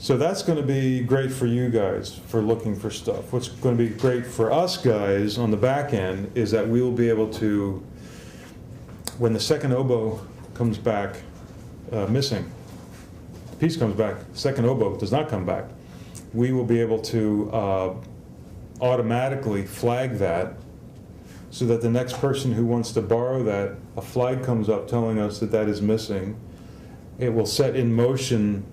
So that's going to be great for you guys for looking for stuff. What's going to be great for us guys on the back end is that we will be able to, when the second oboe comes back missing, the piece comes back, second oboe does not come back, we will be able to automatically flag that so that the next person who wants to borrow that, a flag comes up telling us that that is missing. It will set in motion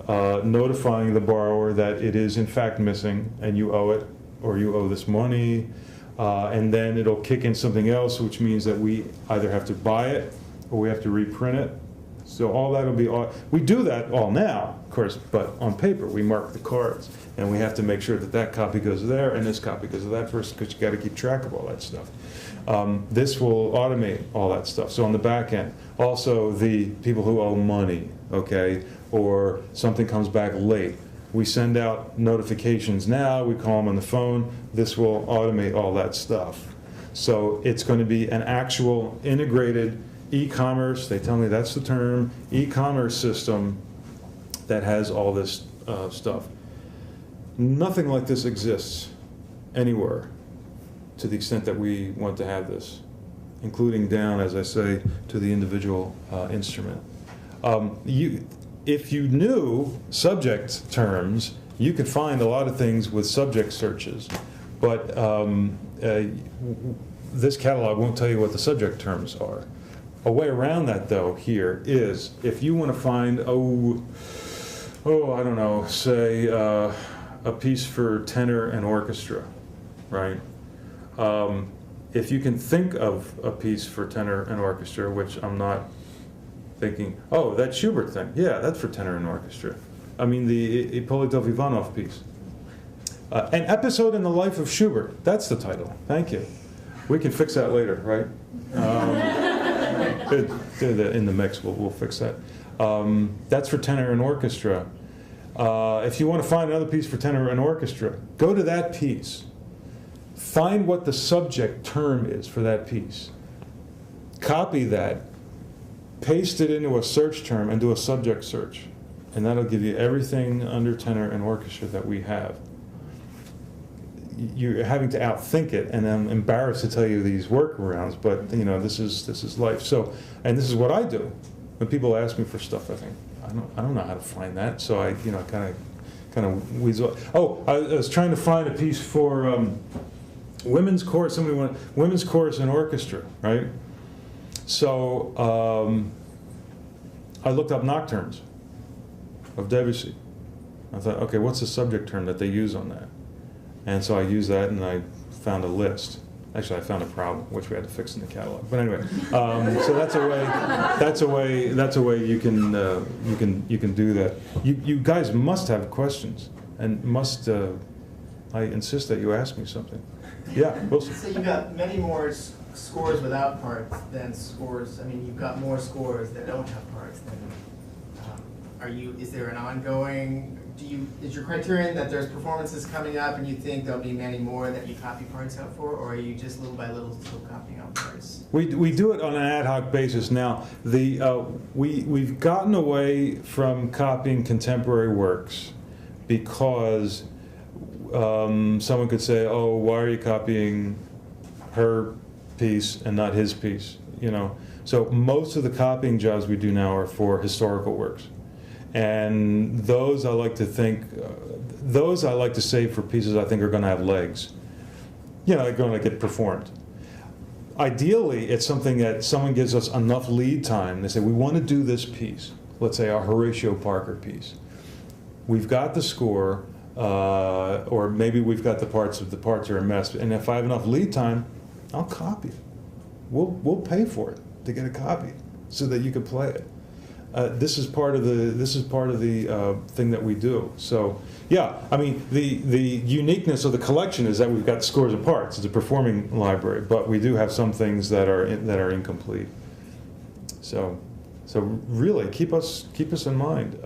notifying the borrower that it is in fact missing and you owe it, or you owe this money, and then it'll kick in something else, which means that we either have to buy it or we have to reprint it. So all that will be, we do that all now, of course, but on paper we mark the cards, and we have to make sure that that copy goes there and this copy goes to that person, because you got to keep track of all that stuff. This will automate all that stuff. So on the back end, also the people who owe money, okay, or something comes back late, we send out notifications now, we call them on the phone, this will automate all that stuff. So it's going to be an actual integrated e-commerce, they tell me that's the term, e-commerce system that has all this stuff. Nothing like this exists anywhere to the extent that we want to have this, including down, as I say, to the individual instrument. If you knew subject terms, you could find a lot of things with subject searches, but this catalog won't tell you what the subject terms are. A way around that, though, here is if you want to find, I don't know, say a piece for tenor and orchestra, right? If you can think of a piece for tenor and orchestra, which I'm not thinking, oh, that Schubert thing, yeah, that's for tenor and orchestra. I mean, the Ippolito Ivanov piece. An Episode in the Life of Schubert, that's the title, thank you. We can fix that later, right? In the mix, we'll fix that. That's for tenor and orchestra. If you want to find another piece for tenor and orchestra, go to that piece. Find what the subject term is for that piece. Copy that, paste it into a search term, and do a subject search. And that'll give you everything under tenor and orchestra that we have. You're having to outthink it, and I'm embarrassed to tell you these workarounds, but you know, this is life. So, and this is what I do when people ask me for stuff. I think I don't know how to find that, so I kind of weasel. Oh, I was trying to find a piece for women's chorus. Somebody wanted women's chorus and orchestra, right? So I looked up nocturnes of Debussy. I thought, okay, what's the subject term that they use on that? And so I used that, and I found a list. Actually, I found a problem which we had to fix in the catalog. But anyway, so that's a way you can do that. You guys must have questions, and must. I insist that you ask me something. Yeah, Wilson. So you've got many more scores without parts than scores. I mean, you've got more scores that don't have parts than. Is there an ongoing? Is your criterion that there's performances coming up and you think there'll be many more that you copy parts out for, or are you just little by little still copying out parts? We do it on an ad hoc basis now. We've gotten away from copying contemporary works because someone could say, oh, why are you copying her piece and not his piece? You know, so most of the copying jobs we do now are for historical works. And those I like to save for pieces I think are going to have legs. You know, they're going to get performed. Ideally, it's something that someone gives us enough lead time. They say, we want to do this piece. Let's say our Horatio Parker piece. We've got the score, or maybe we've got the parts are a mess. And if I have enough lead time, I'll copy it. We'll pay for it to get a copy so that you can play it. This is part of the thing that we do. So yeah, I mean the uniqueness of the collection is that we've got scores of parts. It's a performing library, but we do have some things that are incomplete. So really keep us in mind.